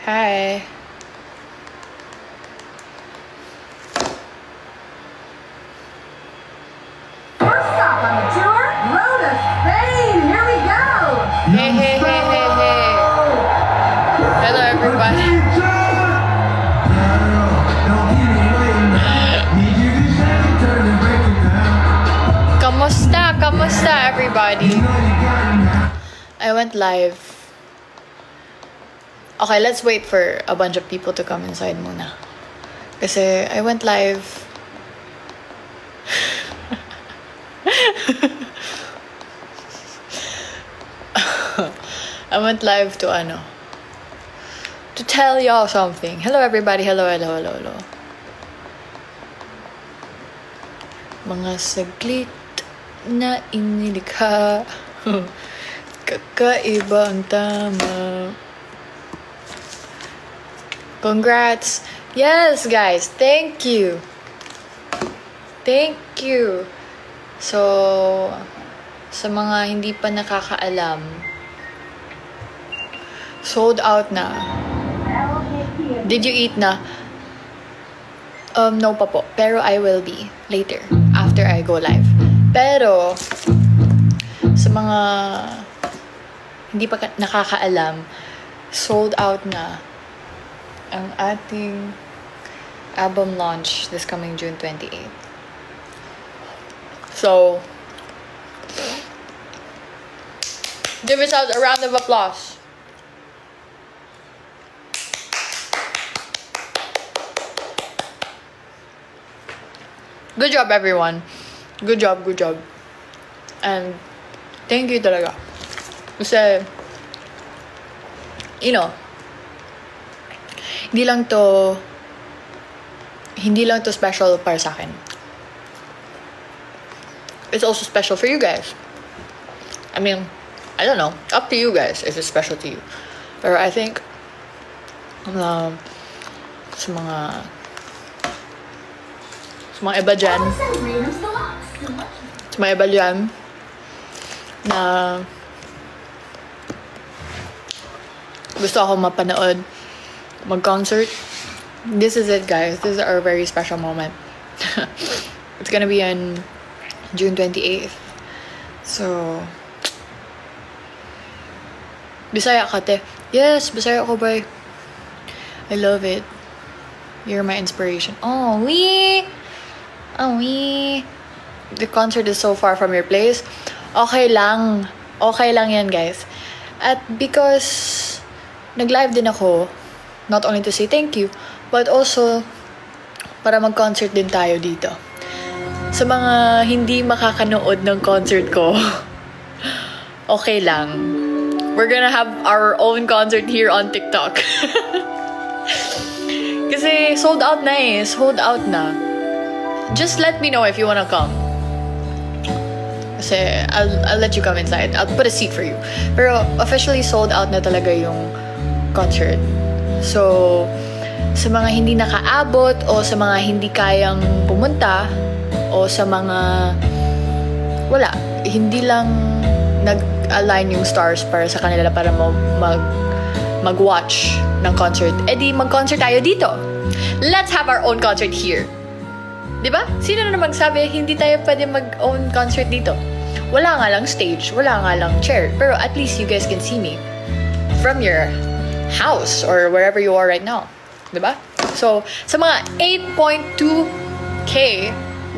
Hi. First stop on the tour, Road of Spain. Here we go. Hey. Hello, everybody. Kamusta, everybody? I went live. Okay, let's wait for a bunch of people to come inside muna. Kasi I went live. I went live to tell y'all something. Hello, everybody. Hello. Mga saglit na inilikha. Kakaiba ang tama. Congrats. Yes, guys. Thank you. So, sa mga hindi pa nakakaalam, sold out na. Did you eat na? No pa po. Pero I will be later after I go live. Pero sa mga hindi pa nakakaalam, sold out na ang ating album launch this coming June 28th. So, give yourselves a round of applause. Good job, everyone. Good job. And thank you talaga. Kasi, hindi lang to special para sa akin. It's also special for you guys. I mean, I don't know. Up to you guys if it's special to you. Pero I think, sa mga iba dyan, na gusto ako mapanood, mag-concert, this is it, guys. This is our very special moment. It's gonna be on June 28th. So, Bisaya ka, te. Yes, Bisaya ko, bye. I love it. You're my inspiration. Oh, we. The concert is so far from your place. Okay lang yan, guys. At because nag-live din ako, not only to say thank you, but also para mag-concert din tayo dito. Sa mga hindi makakanood ng concert ko, okay lang. We're gonna have our own concert here on TikTok. Kasi sold out na. Just let me know if you wanna come. Kasi I'll let you come inside. I'll put a seat for you. Pero officially sold out na talaga yung concert. So, sa mga hindi nakaabot o sa mga hindi kayang pumunta o sa mga hindi lang nag-align yung stars para sa kanila para mag-watch ng concert, edi mag-concert tayo dito. Let's have our own concert here. Diba? Sino na naman sabi hindi tayo pwede mag-own concert dito? Wala nga lang stage, wala nga lang chair, pero at least you guys can see me from your house or wherever you are right now. Diba? So, sa mga 8.2K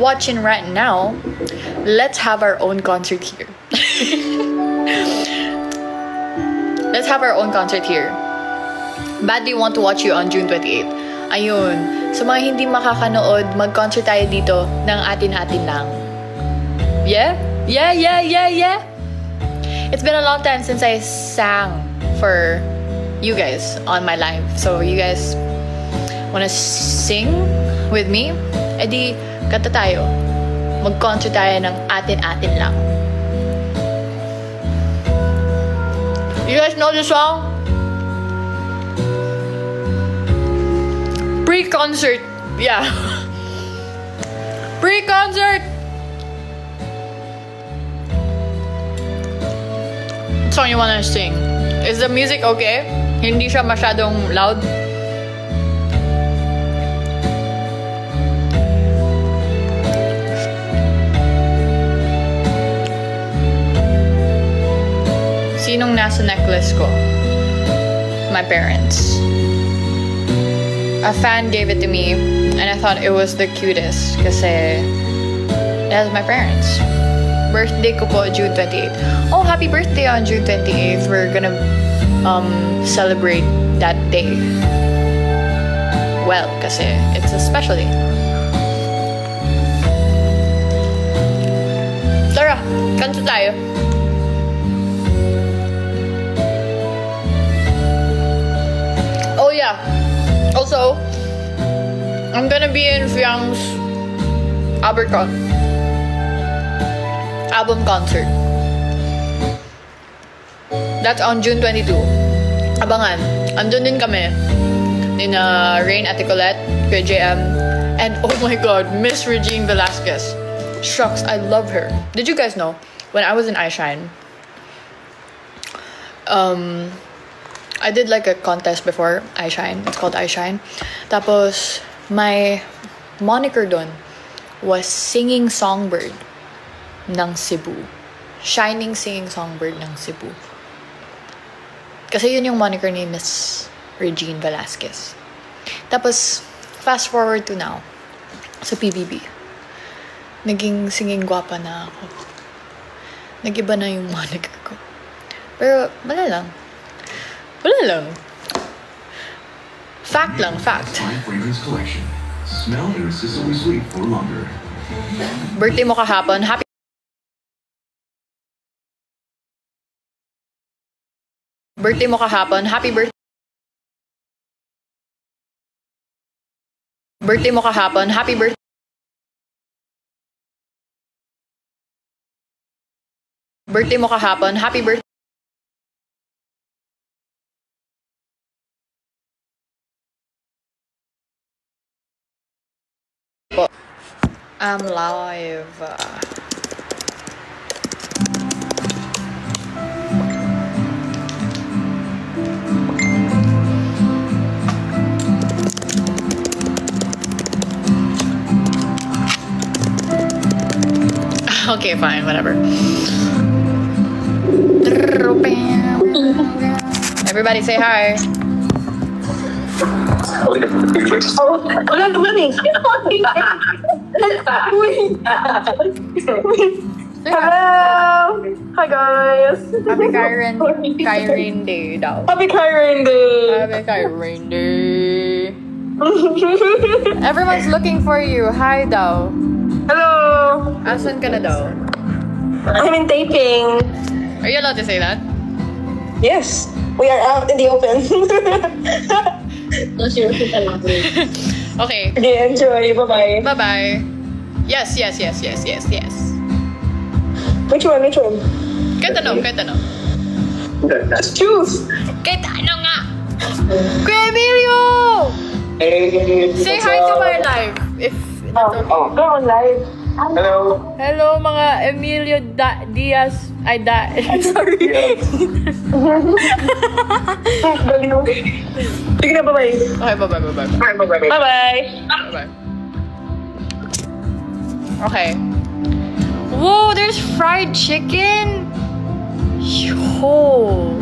watching right now, let's have our own concert here. Let's have our own concert here. Badly want to watch you on June 28th. Ayun. Sa mga hindi makakanood, mag-concert tayo dito ng atin-atin lang. Yeah? Yeah. It's been a long time since I sang for you guys on my live. So, you guys wanna sing with me? Edi, kanta tayo. Mag-concert tayo ng atin-atin lang. You guys know this song? Pre-concert. Yeah. Pre-concert. What song you wanna sing? Is the music okay? Hindi siya masyadong loud? Sinong nasa necklace ko? My parents. A fan gave it to me and I thought it was the cutest kasi it has my parents. Birthday ko po June 28th. Oh, happy birthday on June 28th. We're gonna celebrate that day. Well, kasi it's a special day. Tara, kanta tayo. Oh yeah. Also, I'm gonna be in Fiang's album concert. That's on June 22. Abangan. Andun din kami. Nina Rain Ate Colette, Kuya JM, and oh my god, Miss Regine Velasquez. Shucks, I love her. Did you guys know when I was in iShine? I did like a contest before iShine. It's called iShine. Tapos, my moniker dun was Singing Songbird ng Cebu. Shining Singing Songbird ng Cebu. Kasi yun yung moniker ni Miss Regine Velasquez. Tapos, fast forward to now. Sa PBB. Naging singing gwapa na ako. Nag-iba na yung moniker ko. Pero, wala lang. Wala lang. Fact lang, fact. Fragrance collection. Smell irresistibly sweet for longer. Birthday mo kahapon. Happy birthday mo kahapon. Happy birthday. Birthday mo kahapon. Happy birthday. Birthday mo kahapon. Happy birthday. I'm live. Okay, fine, whatever. Everybody say hi. Oh, wala naman eh. Hello! Hi guys! Happy Kyrene Day daw. Happy Kyrene Day! Happy Kyrene Day. Everyone's looking for you. Hi daw. Hello! Asan ka na daw? I'm in taping. Are you allowed to say that? Yes, we are out in the open. Okay. Okay, enjoy. Bye-bye. Bye-bye. Yes. Which one? Kahit ano. Choose! Kahit ano nga. Kuya Emilio! Say hi to my live. If Go on live. Hello. Hello mga Emilio Diaz. Sorry. Sige na, bye-bye. Okay, bye-bye. Bye-bye. Bye-bye. Okay. Whoa, there's fried chicken. Yo.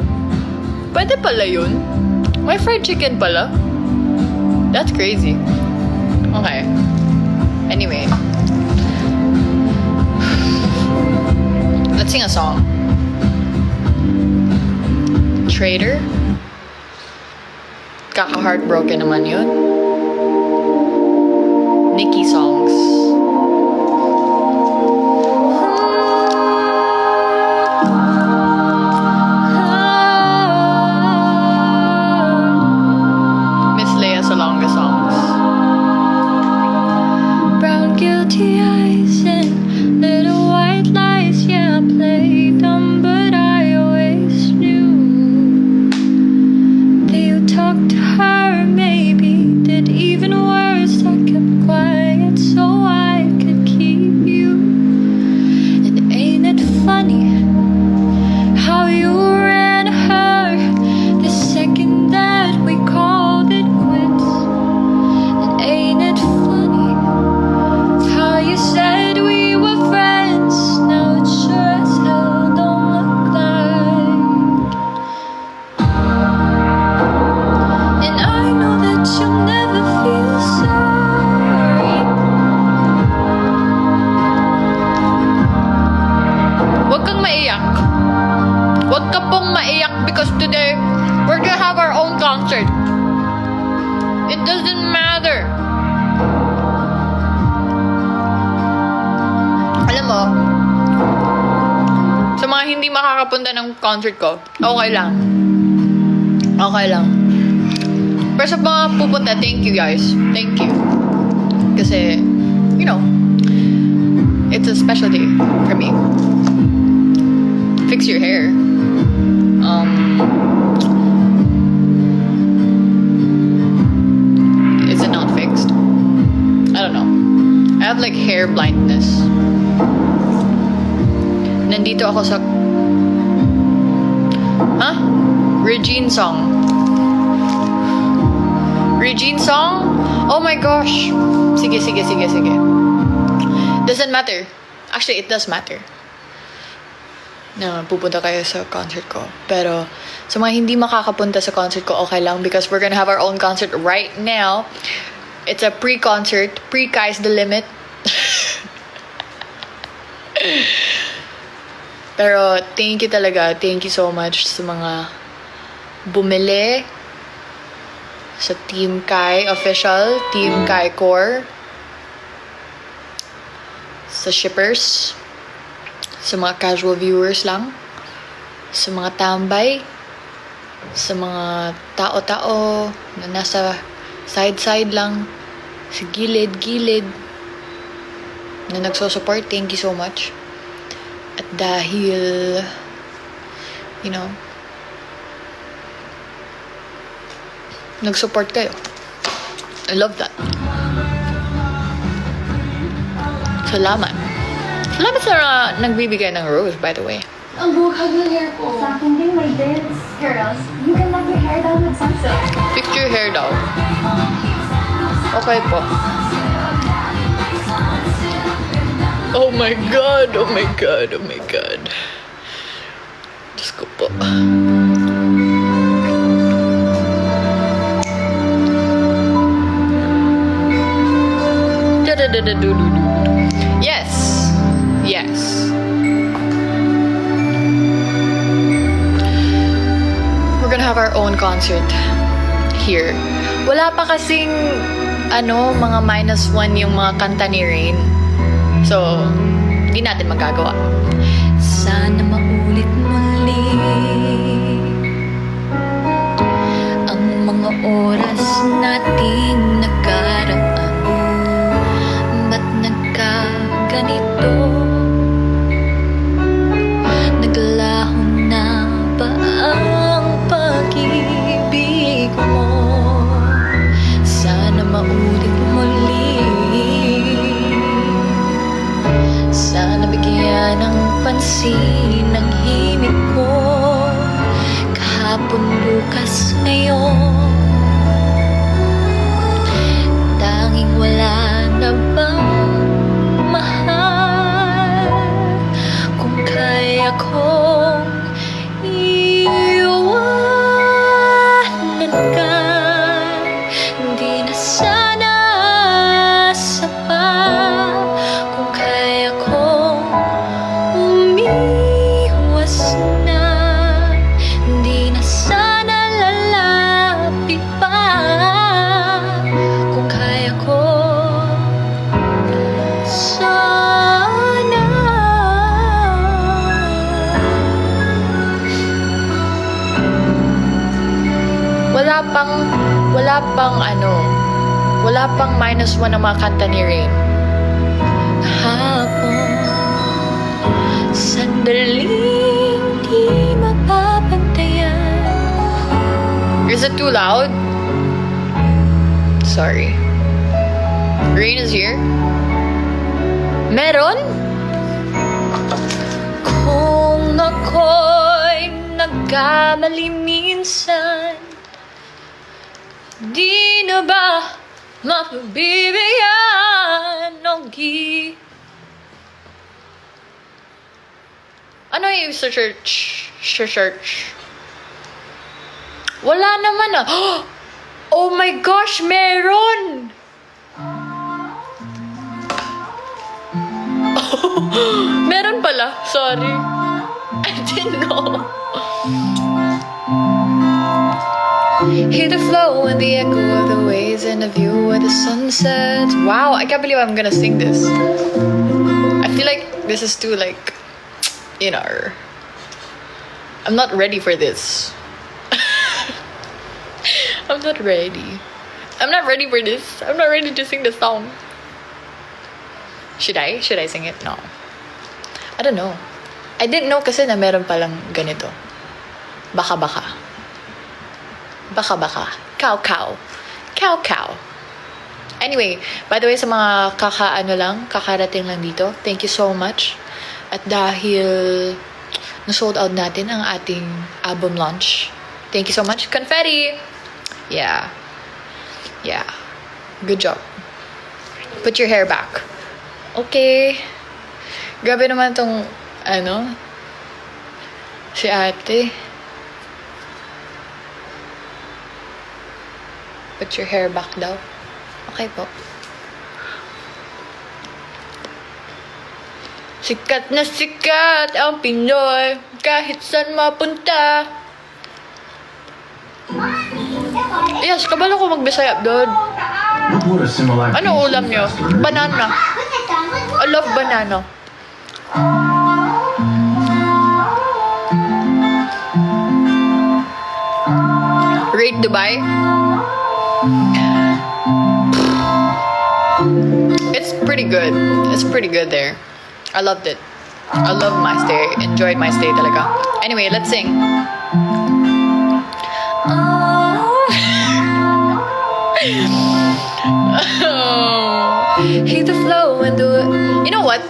Pwede pala yun. May fried chicken pala. That's crazy. Okay. Anyway. Let's sing a song. Traitor? Kaka-heartbroken naman yun. Nicki songs. Miss Leia Salonga songs. Brown guilty eyes and little white lies. Yeah, I played dumb, but I always knew that you talked to her. Maybe did even worse. I kept quiet, so Huwag ka pong maiyak because today, we're gonna have our own concert. It doesn't matter. Alam mo, sa mga hindi makakapunta ng concert ko, okay lang. Okay lang. Pero sa mga pupunta, thank you guys. Thank you. Kasi, you know, it's a special day for me. Fix your hair. Is it not fixed? I don't know. I have like hair blindness. Nandito ako sa... Huh? Regine song. Regine song? Oh my gosh. Sige. Doesn't matter. Actually, it does matter. Na pupunta kayo sa concert ko. Pero sa mga hindi makakapunta sa concert ko, okay lang because we're gonna have our own concert right now. It's a pre-concert. Pre-Kai's the Limit. Pero thank you talaga. Thank you so much sa mga bumili sa Team Kai official, Team Kai Core, sa shippers, sa mga casual viewers lang, sa mga tambay, sa mga tao-tao na nasa side-side lang, sa gilid-gilid, na nagsusupport. Thank you so much. At dahil, you know, nag-support kayo. I love that. Salamat. Salamat sa nagbibigay ng rose, by the way. Ang buhag ng hair ko. Sa akin din may dance. Girls, you can let your hair down with sunset. Fix your hair daw. Okay po. Oh my God, oh my God, oh my God. Diyos ko po. Yes. We're gonna have our own concert here. Wala pa kasing mga -1 yung mga kanta ni Rain. So, hindi natin magagawa. Sana maulit muli ang mga oras nating nakaraan. Ba't nagkaganito? Naglaho na ba ang pag-ibig mo? Sana maulit muli. Sana bigyan ng pansin ang himig ko. Kahapon, bukas, ngayon. Tanging wala na bang mahal? Kung kaya kong iwanan ka, hindi na sana sapat. Kung kaya kong umiwas na, hindi na sana lalapit pa. Kung kaya ko, sana. Wala pang -1 ang mga kanta ni Rain. Hapon, sandaling di mapapantayan. Is it too loud? Sorry. Rain is here? Meron? Kung ako'y nagkamali minsan, di na ba mapabibigyan ng Ano yung search? Wala naman ah. Oh my gosh, meron! Meron pala. Sorry. I didn't know. Hear the flow and the echo of the waves and the view of the sunset. Wow, I can't believe I'm gonna sing this. I feel like this is too like, you know, I'm not ready for this. I'm not ready. I'm not ready for this. I'm not ready to sing the song. Should I? Should I sing it? No. I don't know. I didn't know kasi na meron palang ganito. Baka. Cow. Anyway, by the way, sa mga kakarating lang dito, thank you so much. At dahil na-sold out natin ang ating album launch, thank you so much. Confetti! Yeah. Good job. Put your hair back. Okay. Grabe naman tong, si ate. Put your hair back daw. Okay po. Sikat na sikat ang Pinoy kahit saan mapunta. Yes, kabalo ko magbisaya doon. Ano ulam nyo? Banana. I love banana. Rate Dubai. It's pretty good. It's pretty good there. I loved it. I love my stay. Enjoyed my stay talaga. Anyway, let's sing. Hear the flow and do it. You know what?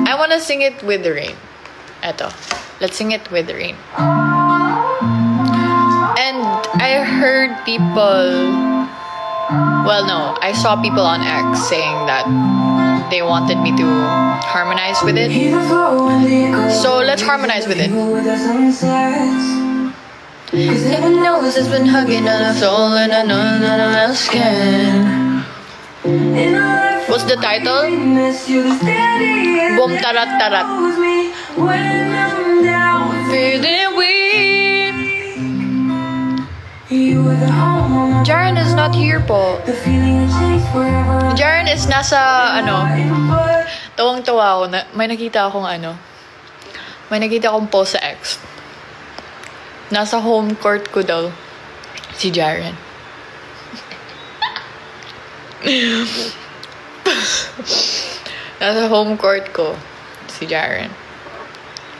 I want to sing it with the rain. Eto. Let's sing it with the rain. And I heard people... Well, no. I saw people on X saying that they wanted me to harmonize with it. So let's harmonize with it. Heaven knows it's been hugging on our soul and I know none of else can. What's the title? Boom tarat tarat. Feeling weak. Jaren is not here po. Jaren is nasa tawang-tawa ako na may nakita akong post sa X. Nasa home court ko daw si Jaren. Nasa home court ko si Jaren.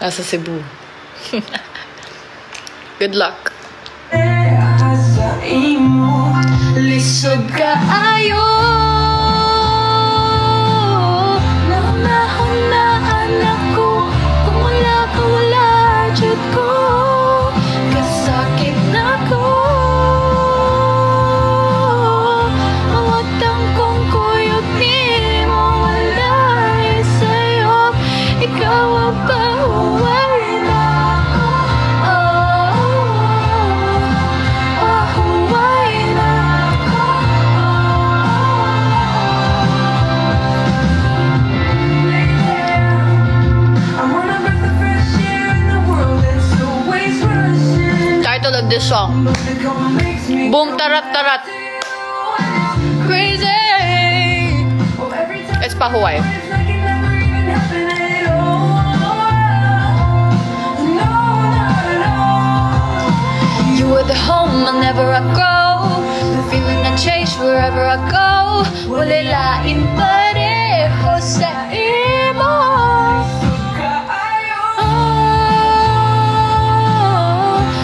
Nasa Cebu. Good luck. Lisod ka ayo. Naunahon na anak ko. Kung wala ka wala jud ko. Kasakit na ko. Mawatang kong kuyog ni mo. Wala sa'yo. Ikaw ang pahuway na ako. Pahuway na ako. Title of this song, Boom Tarat Tarat. Crazy. It's Pahuway. You were the home I'll never go. The feeling I chase wherever I go. Walilain pareho sa imo.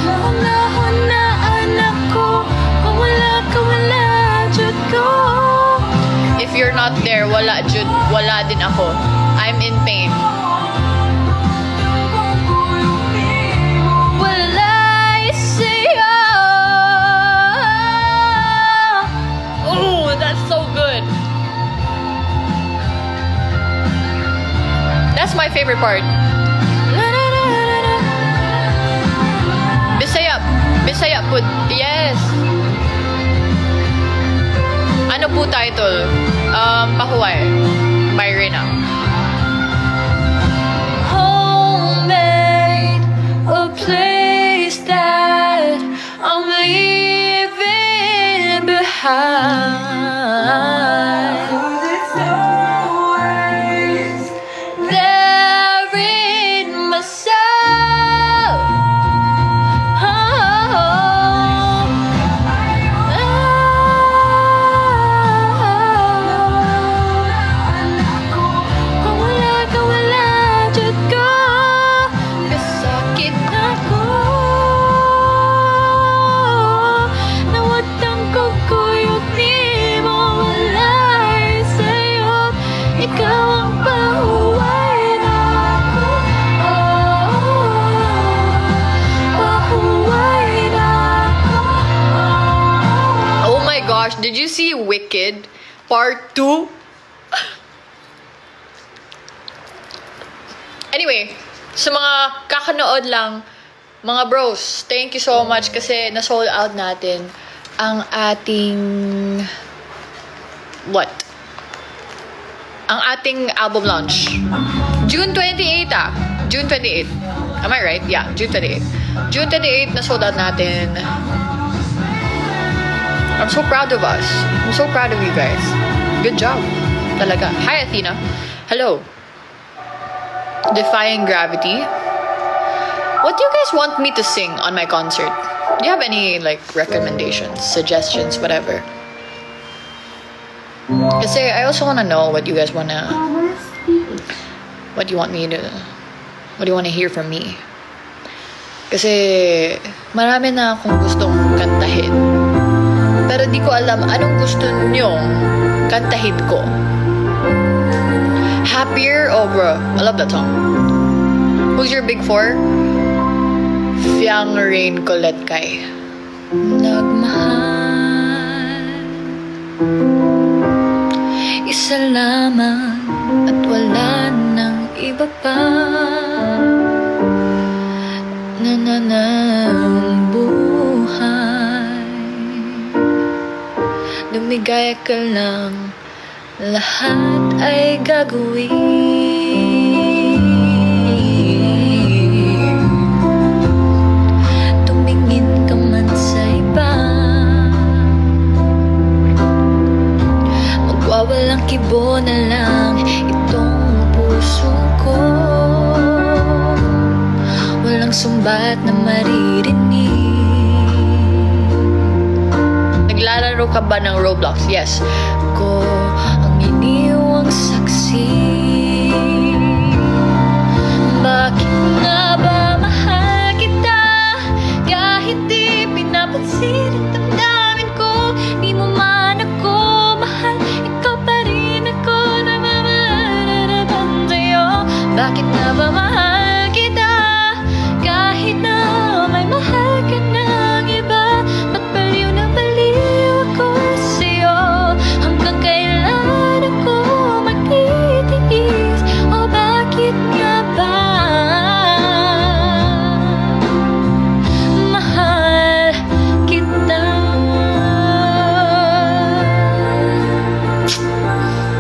Naunahon na anak ko. Kung wala ka wala jud ko. If you're not there, wala jud, wala din ako. I'm in pain. That's my favorite part. Bisaya po. Yes. Ano po title? Pahuway by Rina. Homemade, a place that I'm leaving. hide. There in myself. Kung wala ka, wala dyan ka. Kasakit ako. Nawatang kukuyot, di mo walay sa'yo. Ikaw ang pahuway na ako. Pahuway na ako. Oh my gosh, did you see Wicked Part 2? Anyway, sa mga kakanood lang, mga bros, thank you so much kasi na-sold out natin ang ating ang ating album launch. June 28 June 28. Am I right? Yeah, June 28. June 28 na-sold out natin. I'm so proud of us. I'm so proud of you guys. Good job. Talaga. Hi, Athena. Hello. Defying Gravity. What do you guys want me to sing on my concert? Do you have any like recommendations, suggestions, whatever? Kasi I also want to know what you guys want to, what do you want to hear from me? Kasi marami na akong gustong kantahin. Pero di ko alam anong gusto nyong kantahin ko. Happier? Oh bro, I love that song. Who's your big four? Fiang, Rain, Colette, Kai. Nagmahal, isa lamang at wala nang iba pa. Nananang buhay, lumigaya ka lang, lahat ay gagawin. Tumingin ka man sa iba, magwawalang kibo na lang itong puso ko. Walang sumbat na maririnig. Naglalaro ka ba ng Roblox? Yes. Ko ang iniwang saksi. Bakit nga ba mahal kita? Kahit di pinapansin ang damdamin ko. Di mo man ako mahal, ikaw pa rin ako na mamararamdaman sa'yo. Bakit nga ba mahal kita? Kahit na may mahal ka ng iba, ba't baliw na baliw ako sa'yo? Hanggang kailan ako magtitiis? O bakit nga ba mahal kita?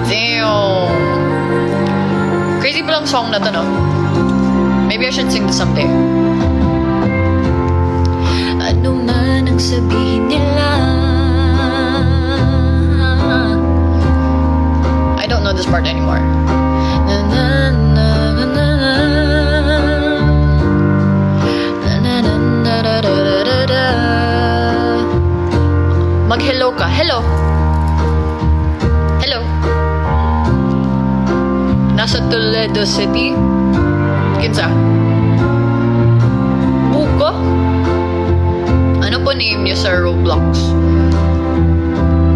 Damn! Crazy pa lang song na to, no? Maybe I should sing this someday. Ano man ang sabihin nila, I don't know this part anymore. Na na na na na na na na na da da da da. Mag-hello ka. Hello. Hello. Nasa Toledo City. Kinsa? Buko? Ano po name niyo sa Roblox?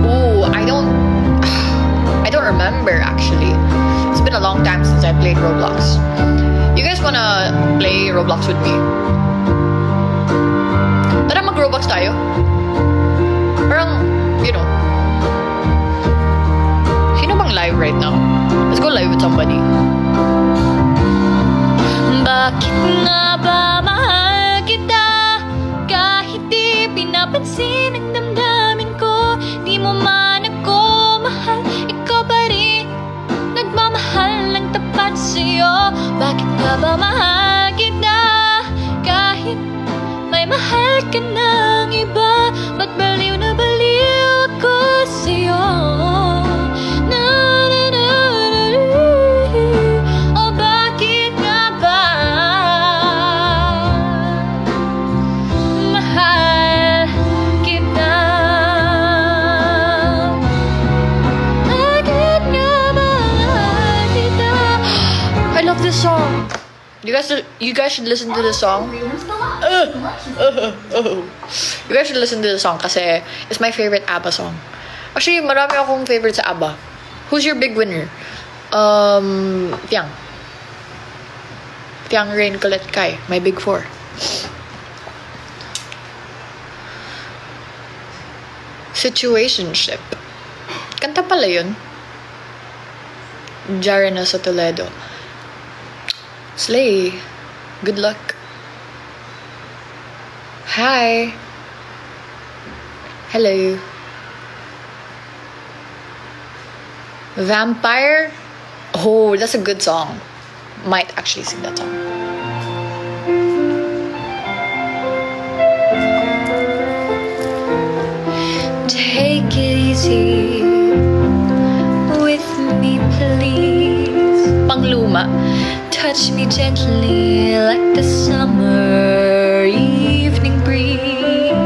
Ooh, I don't remember actually. It's been a long time since I played Roblox. You guys wanna play Roblox with me? Tara mag-Roblox tayo. Parang, you know, sino bang live right now? Let's go live with somebody. Bakit nga ba mahal kita? Kahit di pinapansin ang damdamin ko. Di mo man ako mahal, ikaw pa rin nagmamahal ng tapat sa'yo. Bakit nga ba mahal kita? Kahit may mahal ka ng iba, ba't baliw na baliw ako You guys should listen to the song. You guys should listen to the song kasi it's my favorite ABBA song. Actually, marami akong favorite sa ABBA. Who's your big winner? Tiang. Tiang, Rain, Colette, Kai. My big four. Situationship. Kanta pala yun. Jarena sa Toledo. Slay. Good luck. Hi. Hello. Vampire? Oh, that's a good song. Might actually sing that song. Take it easy with me, please. Pangluma. Touch me gently like the summer evening breeze.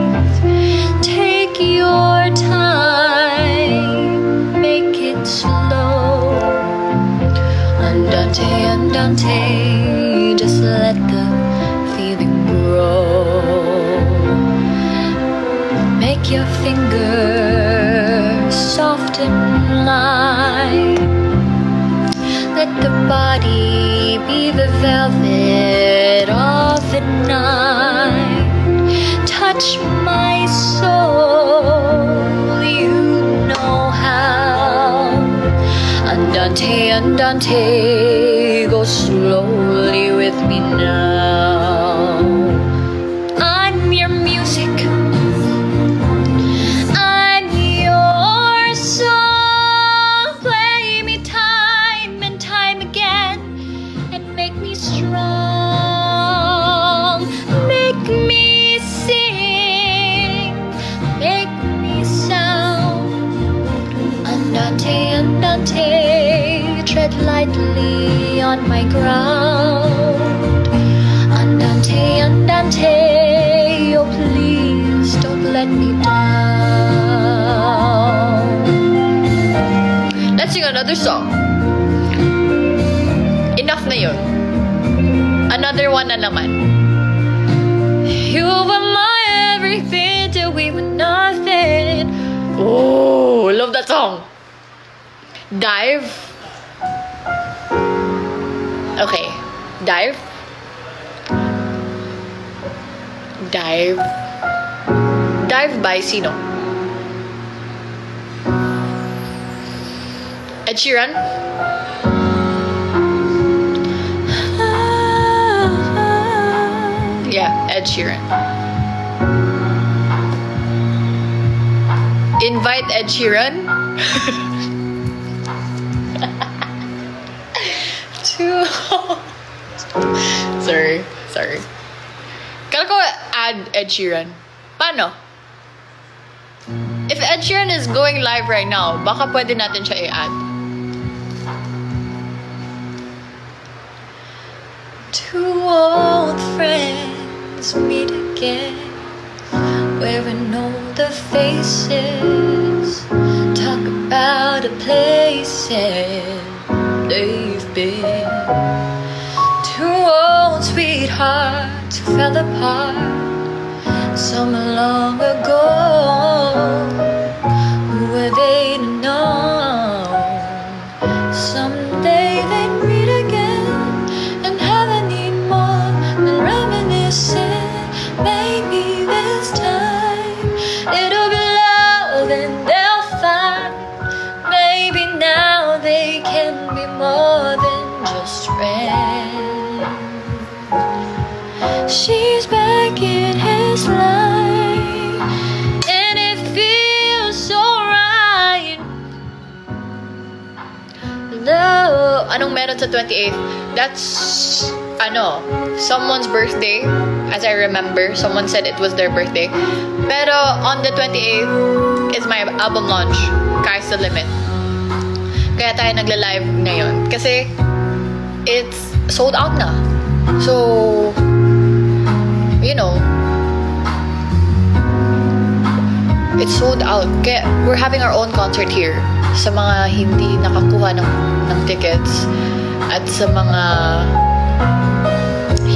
Take your time, make it slow. Andante, andante, just let the feeling grow. Make your fingers soft and light. Let the body be the velvet of the night. Touch my soul, you know how. Andante, andante, go slowly with me now. I'm your music. I'm your song. Play me time and time again and make me strong. Make me sing, make me sound. Andante, andante, tread lightly on my ground. Andante, andante, oh please don't let me down. Let's sing another song. Enough na yun. Another one na naman. You were my everything till we were nothing. Oh, love that song. Dive. Okay. Dive. Dive. Dive by sino? Ed Sheeran? Yeah, Ed Sheeran. Invite Ed Sheeran. Sorry. Kala ko add Ed Sheeran. Paano? If Ed Sheeran is going live right now, baka pwede natin siya i-add. Two old friends meet again, wearing older faces, talk about the places they've been. Two old sweethearts who fell apart summer long ago. Who were they to know? Someday they'd meet again and have any more than reminiscing. Maybe this time it'll be love and they'll find. Maybe now they can be more than just friends. She's back in his life and it feels so right. Love. Anong meron sa 28th? That's someone's birthday. As I remember, someone said it was their birthday. Pero on the 28th is my album launch, Sky's the Limit. Kaya tayo nagla-live ngayon kasi it's sold out na. So, you know, it's sold out. Kaya we're having our own concert here. Sa mga hindi nakakuha ng tickets at sa mga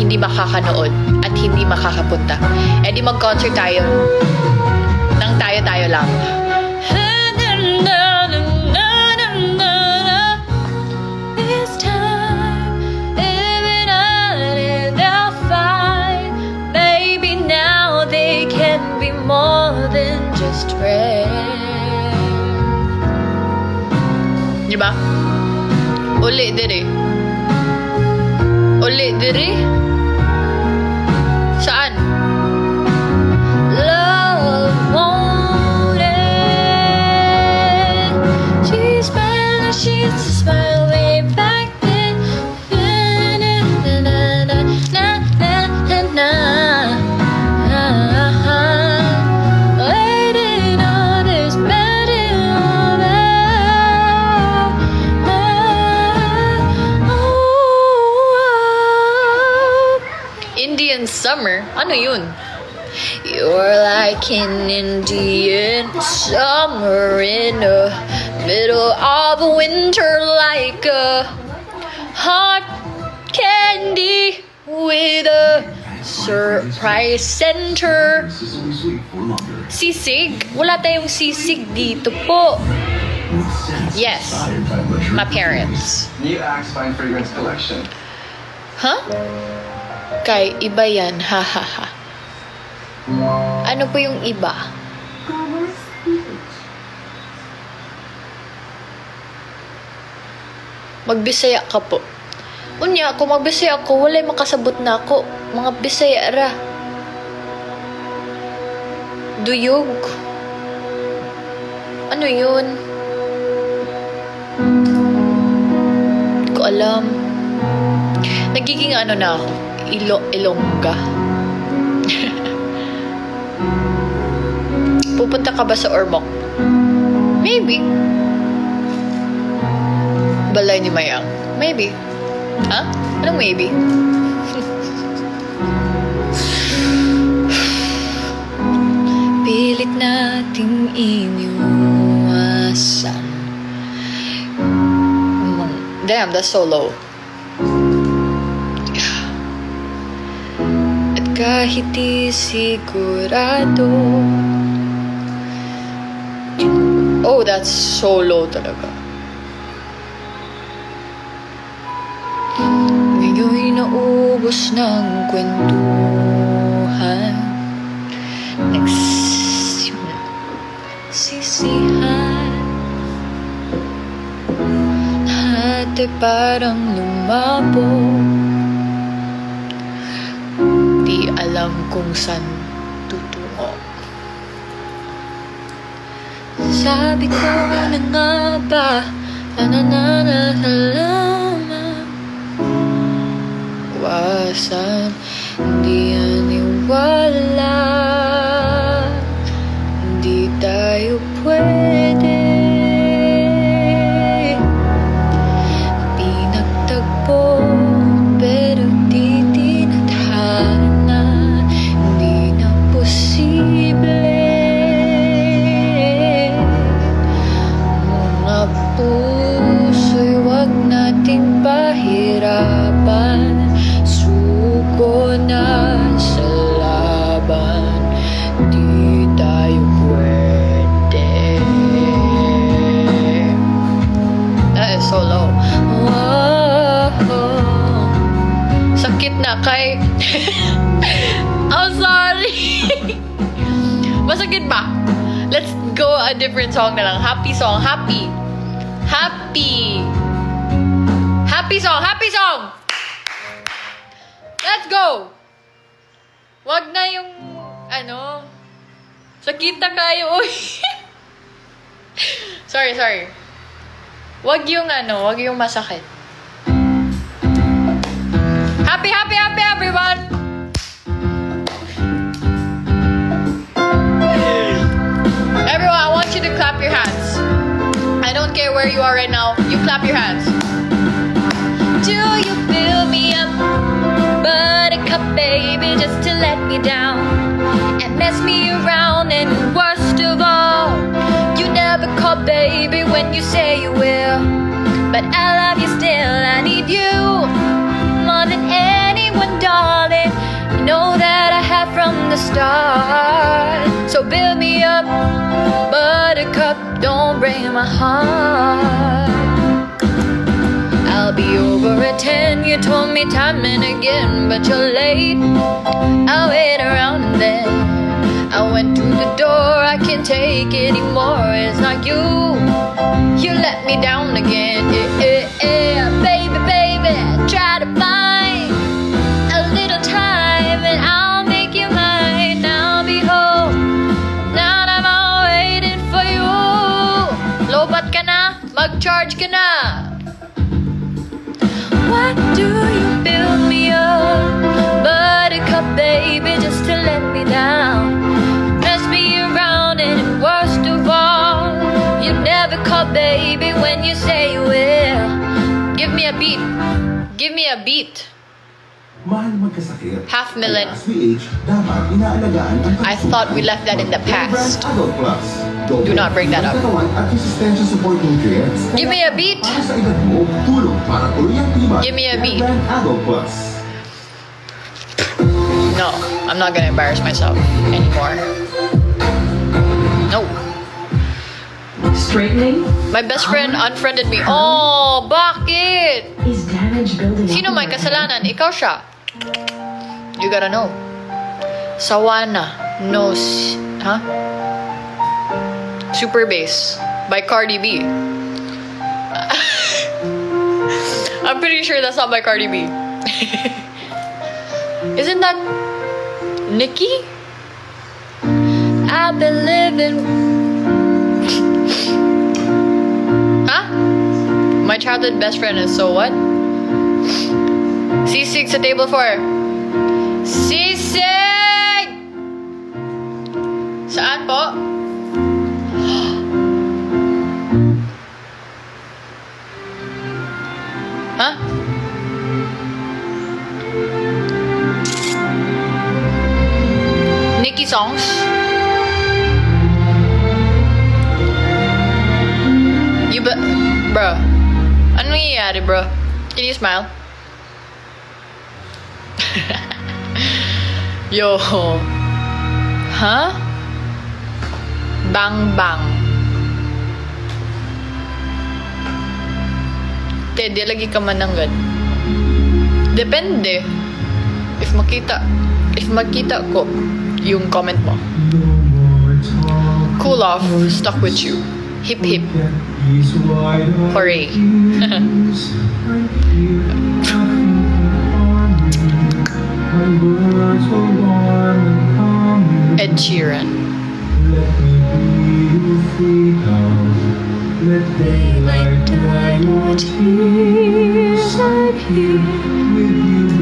hindi makakanood at hindi makakapunta. Eh di mag-concert tayo. Nang tayo-tayo lang. This time, living on it, they'll find. Maybe now they can be more than just friends. Diba? Uli diri. Uli diri? Saan? Love won't end. She used to smile way back then. Na, na, na, na, na, na, na, na. Waiting on this better Indian summer? Ano yun? You're like an Indian summer in the middle of winter, like a hot candy with a surprise center. Consistently sweet for longer. Sisig? Wala tayong sisig dito po. With scents Yes. inspired by luxury My parents. New Axe Fine Fragrance Collection. Huh? Kay, iba yan. Ha ha ha. Ano po yung iba? Colors speech. Magbisaya ka po. Unya, kung magbisaya ako, walay makasabot na ako. Mga bisaya ra. Duyog. Ano yun? Hindi ko alam. Nagiging ano na ako. Ilongga. Pupunta ka ba sa Ormoc? Maybe. Balay ni Mayang. Maybe. Ha? Anong maybe? Pilit nating iniwasan. Damn, that's so low. At kahit di sigurado. Oh, that's so low talaga. Ngayon'y naubos ng kwentuhan. Nagsisihan. Lahat ay parang lumabo. Di alam kung saan tutungo. Sabi ko na nga ba, wasan, hindi aniwala, hindi tayo pwede. Pinagtagpo, pero di tinadhana, hindi na posible. Puso'y wag nating pahirapan. Suko na sa laban, di tayo pwede. That is so low. Whoa. Sakit na kay I'm sorry. Masakit ba? Let's go a different song na lang. Happy song. Happy. Happy. Happy song. Happy song. Let's go. Wag na yung ano. Sakita kayo. Uy. Sorry. Wag yung ano. Wag yung masakit. Happy everyone. Everyone, I want you to clap your hands. I don't care where you are right now. You clap your hands. Do you fill me up, buttercup baby, just to let me down and mess me around? And worst of all, you never call baby when you say you will. But I love you still. I need you more than anyone, darling. from the start. So build me up, buttercup, don't break my heart. I'll be over at 10, you told me time and again, but you're late. I'll wait around then. I went through the door, I can't take it anymore. It's not you, you let me down again. Baby, baby, try to find a little time and I'll make you mine. Now behold, now I'm all waiting for you. Lobat ka na, mag-charge ka na. Why do you build me up, buttercup, baby, just to let me down? Mess me around and worst of all, you never call, baby, when you say you will. Give me a beat, give me a beat. Mahal magkasakit. $500,000. SPH, dapat inaalagaan ang I thought we left that in the past. Adult Plus. Do not bring that up. Katawan at resistensya support nutrients. Give me a beat. Para sa edad mo, tulong para tuluyang tibay. Give me a beat. Adult Plus. No, I'm not gonna embarrass myself anymore. No. Straightening My best friend unfriended me. Oh, bakit? is damage building up. Sino may kasalanan? Ikaw siya. You gotta know. Sawana knows, huh? Super Bass by Cardi B. I'm pretty sure that's not by Cardi B. Isn't that Nicki? I've been living. Huh? My childhood best friend is so what? C6 sa table 4. C6! Saan po? Huh? Nicki songs? You bruh. Ano nangyayari, bro? Can you smile? Yo. Huh? Bang bang. Di lagi ka mananggad. Depende. If makita ko yung comment mo. Cool off, stuck with you. Hip hip. Hooray. Ed Sheeran.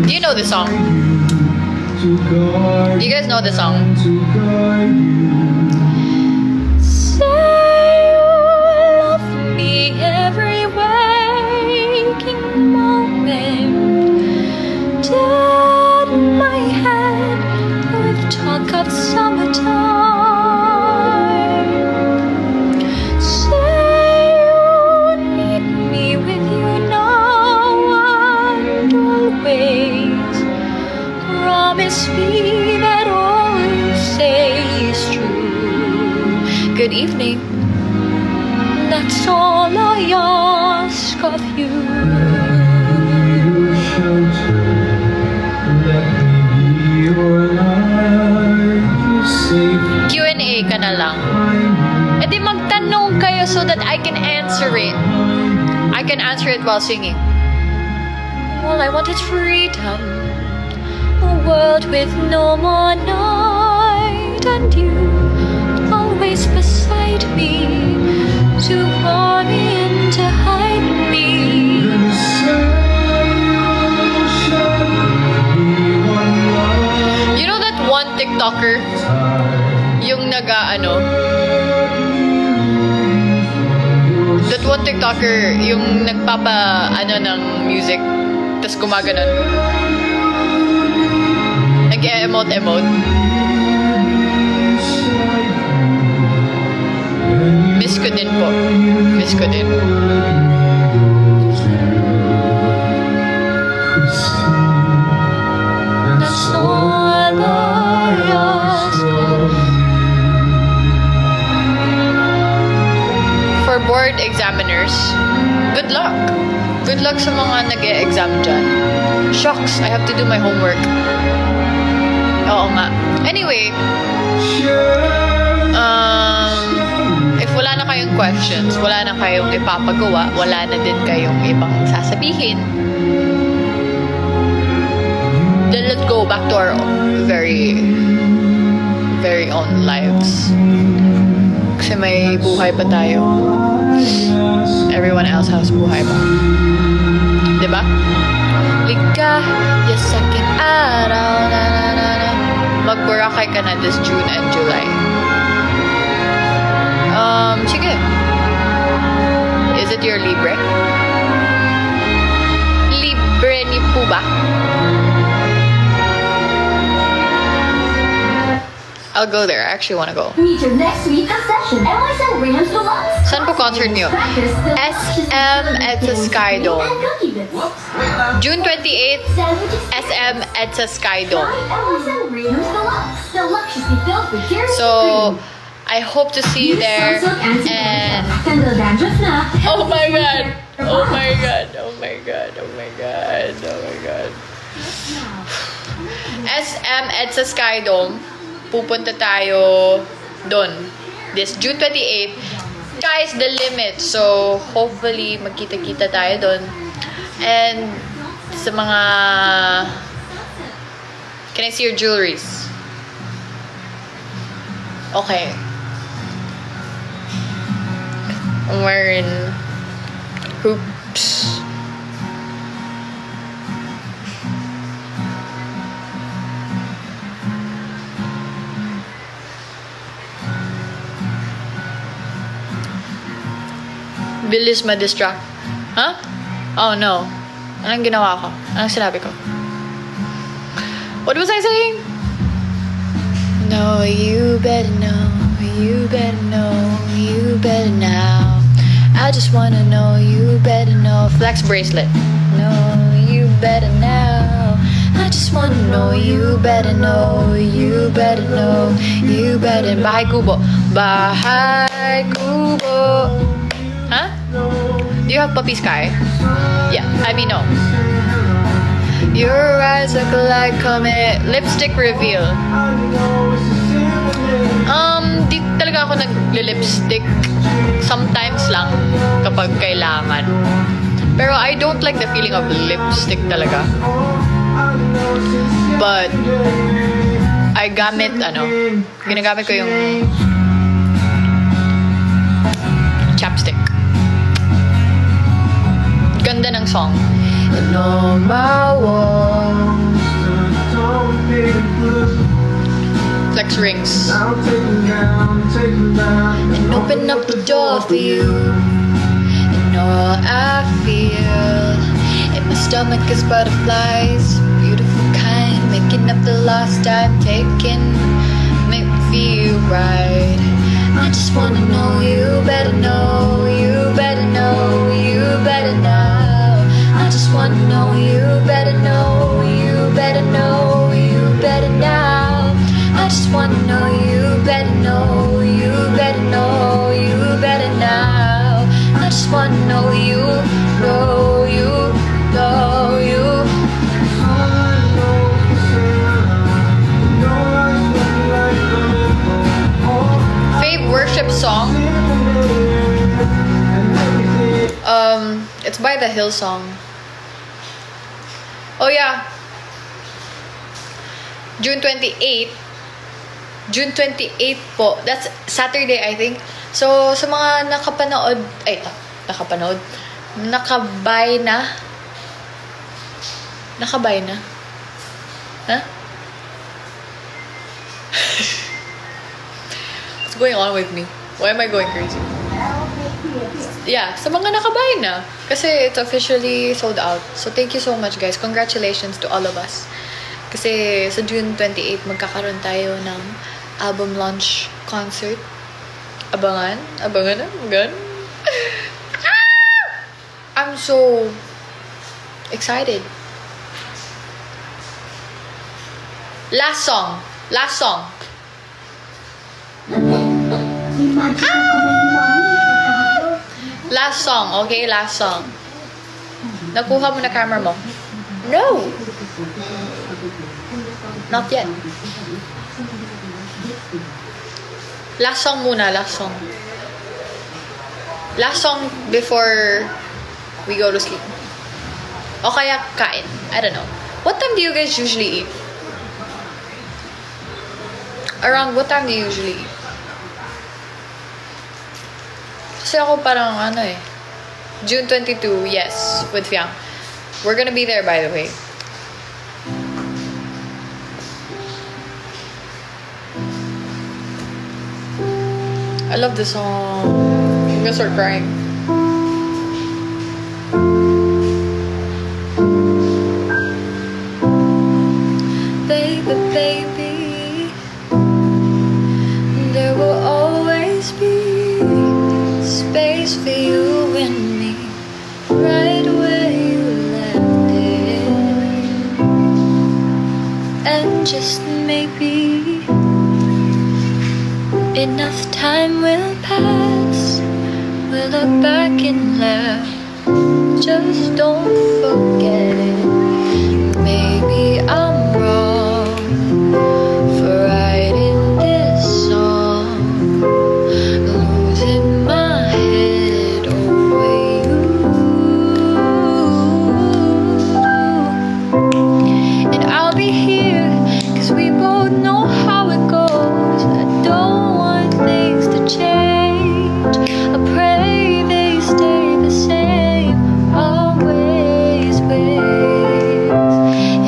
Do you know this song? Do you guys know this song? Say you love me every waking moment. Dead in my head with talk of summertime. Say you need me with you now and always. Promise me that all you say is true. Good evening. That's all I ask of you. Q&A ka na lang. E di magtanong kayo so that I can answer it. I can answer it while singing. All I want is freedom. A world with no more night. And you always beside me. To warm me and to hide me. You know that one TikToker? Yung that one TikToker, yung ng music, tas gumaganon. Nag-emote. Miss ko din po. Miss ko din. That's all I board examiners, good luck. Good luck sa mga nag-e-exam dyan. Shucks, I have to do my homework. Oo nga. Anyway, if wala na kayong questions, wala na kayong ipapagawa, wala na din kayong ibang sasabihin, then let's go back to our very own lives. Kasi may buhay pa tayo. Everyone else has buhay pa. Diba? Ligaya sa aking araw, na na na na. Mag-Boracay ka na this June and July. Sige. Is it your libre? Libre ni po ba? I'll go there. I actually want to go. Meet your next week of session. NYSL Rams Deluxe. Saan po concert niyo? SM EDSA Skydome. June 28th, SM EDSA Skydome. NYSL Rams Deluxe. Deluxiously filled with tears. So, I hope to see you there. And oh my god! Oh my god! Oh my god! Oh my god! Oh my god! SM EDSA Skydome. Pupunta tayo doon. This June 28th. Sky's the limit. So, hopefully, magkita-kita tayo doon. And, sa mga... Can I see your jewelries? Okay. I'm wearing hoops. Bilis ma-distract. Huh? Oh no. Anong ginawa ko? Anong sinabi ko? What was I saying? No, you better know. You better know. You better now. I just wanna know. You better know. Flex bracelet. No, you better now. I just wanna know. You better know. You better know. You better. Bahay Kubo. Bahay Kubo. Huh? Do you have puppy sky? Yeah, I mean no. Your eyes look like comet. Lipstick reveal. Di talaga ako nag-lipstick. Sometimes lang kapag kailangan. Pero I don't like the feeling of lipstick talaga. But ginagamit ko yung chapstick. Ganda ng song. And all my walls, flex rings. And open up the door for you. And all I feel in my stomach is butterflies, beautiful kind, making up the lost time taken. Make me feel right. I just wanna know. You better know. You better know. You better know. I just wanna know. You better know. You better know. You better know. I just wanna know. You better know. You better know. You better know. I just wanna know. You know. You know. You. Fave worship song. It's by the Hillsong. Oh yeah. June 28 po. That's Saturday, I think. So, sa mga nakabay na. Huh? What's going on with me? Why am I going crazy? Yeah, sa mga nakabay na. Kasi it's officially sold out. So, thank you so much, guys. Congratulations to all of us. Kasi sa June 28, magkakaroon tayo ng album launch concert. Abangan. I'm so excited. Last song. Last song, okay? Last song. Nakuha mo na camera mo. No! Not yet. Last song muna, last song. Last song before we go to sleep. O kaya kain. I don't know. What time do you guys usually eat? Around what time do you usually eat? Kasi ako parang ano eh. June 22, yes, with Fiang. We're gonna be there, by the way. I love this song. I'm gonna start crying. Baby, baby, there will always be space for you and me, right where you left it. And just maybe enough time will pass, we'll look back and laugh. Just don't forget it. Maybe I'm wrong for writing this song, losing my head over you. And I'll be here, 'cause we both know how it goes. I don't want things to change. I pray they stay the same, always, ways.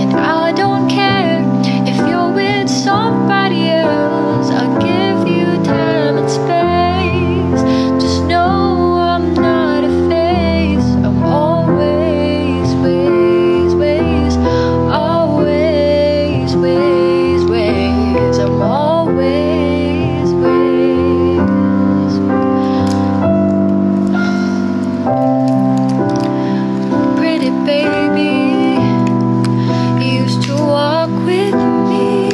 And I don't care if you're with somebody else. I'll give you time and space. Just know I'm not a face. I'm always, ways, ways. Always, ways, ways. I'm always, ways. Pretty baby, you used to walk with me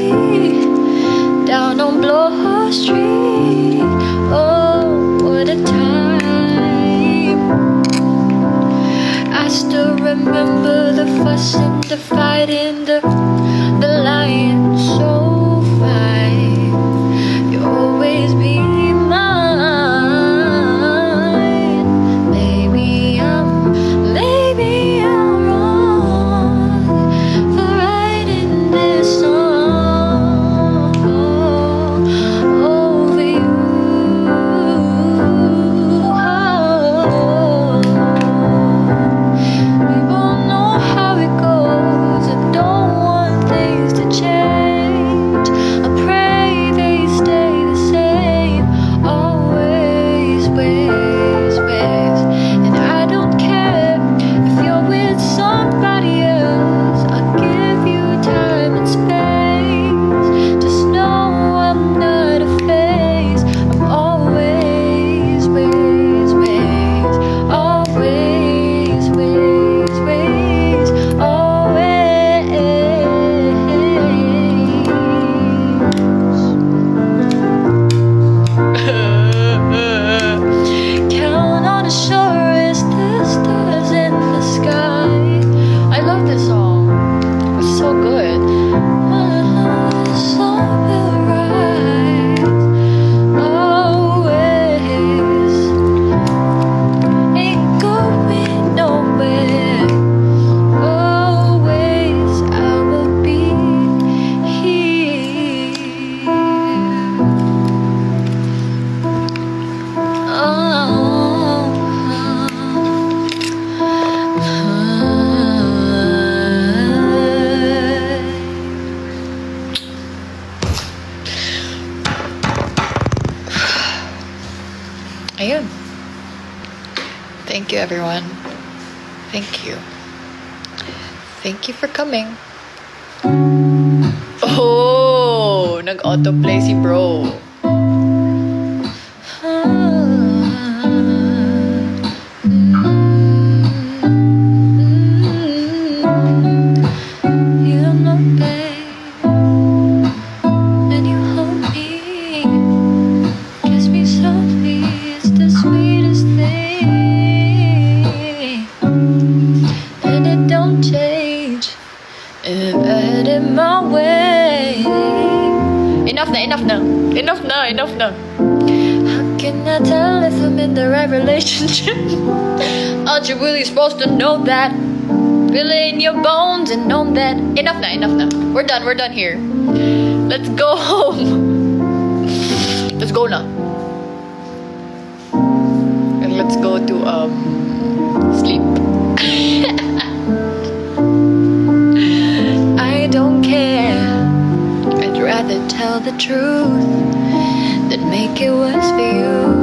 down on Bloor Street. Oh, what a time. I still remember the fuss and the fighting, the lying so fine. You'll always be mine. Maybe I'm wrong for writing this song over you. We both know how it goes. I don't want things to change. I pray they stay the same, always, ways, ways. And I don't care if you're with somebody else. I'll give you time and space. Just know I'm not a face. I'm always, ways, ways. Always, ways, ways. Always. Count on the shortest the stars in the sky. I love this song. It's so good. The sun will rise. Always. Ain't going nowhere. Always I will be here. Ayun. Thank you, everyone. Thank you. Thank you for coming. Oh, nag-autoplay si bro. You know, babe, and you hold me, kiss me softly, it's the sweetest thing. Enough na, enough na. How can I tell if I'm in the right relationship? Aren't you really supposed to know that? Feel it in your bones and know that. Enough na, enough na. We're done here. Let's go home. Let's go na. And let's go to, sleep. I don't care. I'd rather tell the truth than make it worse for you.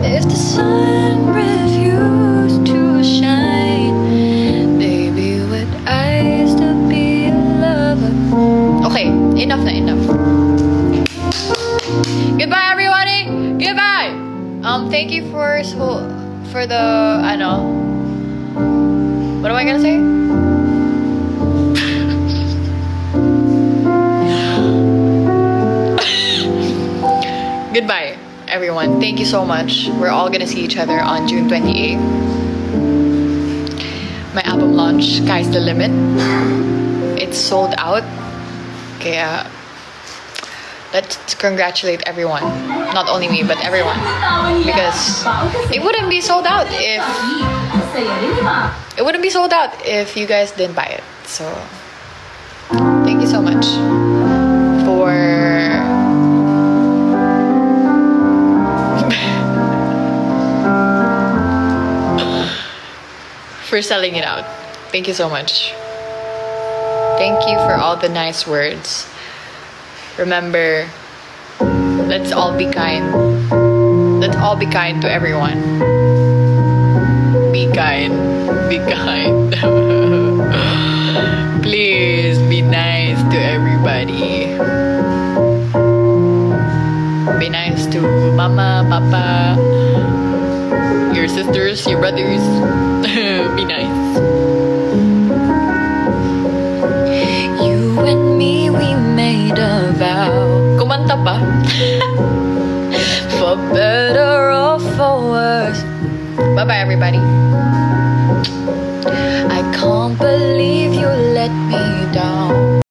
If the sun refused to shine, baby, would I still be a lover? Okay, enough na, enough. Goodbye, everybody. Goodbye. Thank you for the, I know. What am I gonna say? Goodbye, everyone. Thank you so much. We're all gonna see each other on June 28th. My album launch, Sky's the Limit. It's sold out. Kaya, let's congratulate everyone. Not only me, but everyone. Because it wouldn't be sold out if you guys didn't buy it. So, thank you so much for selling it out. Thank you so much. Thank you for all the nice words. Remember, let's all be kind. Let's all be kind to everyone. Be kind. Be kind. Please be nice to everybody. Be nice to mama, papa, your sisters, your brothers. Be nice. You and me, we made a vow. Kumanta pa. For better or for worse. Bye-bye, everybody. I can't believe you let me down.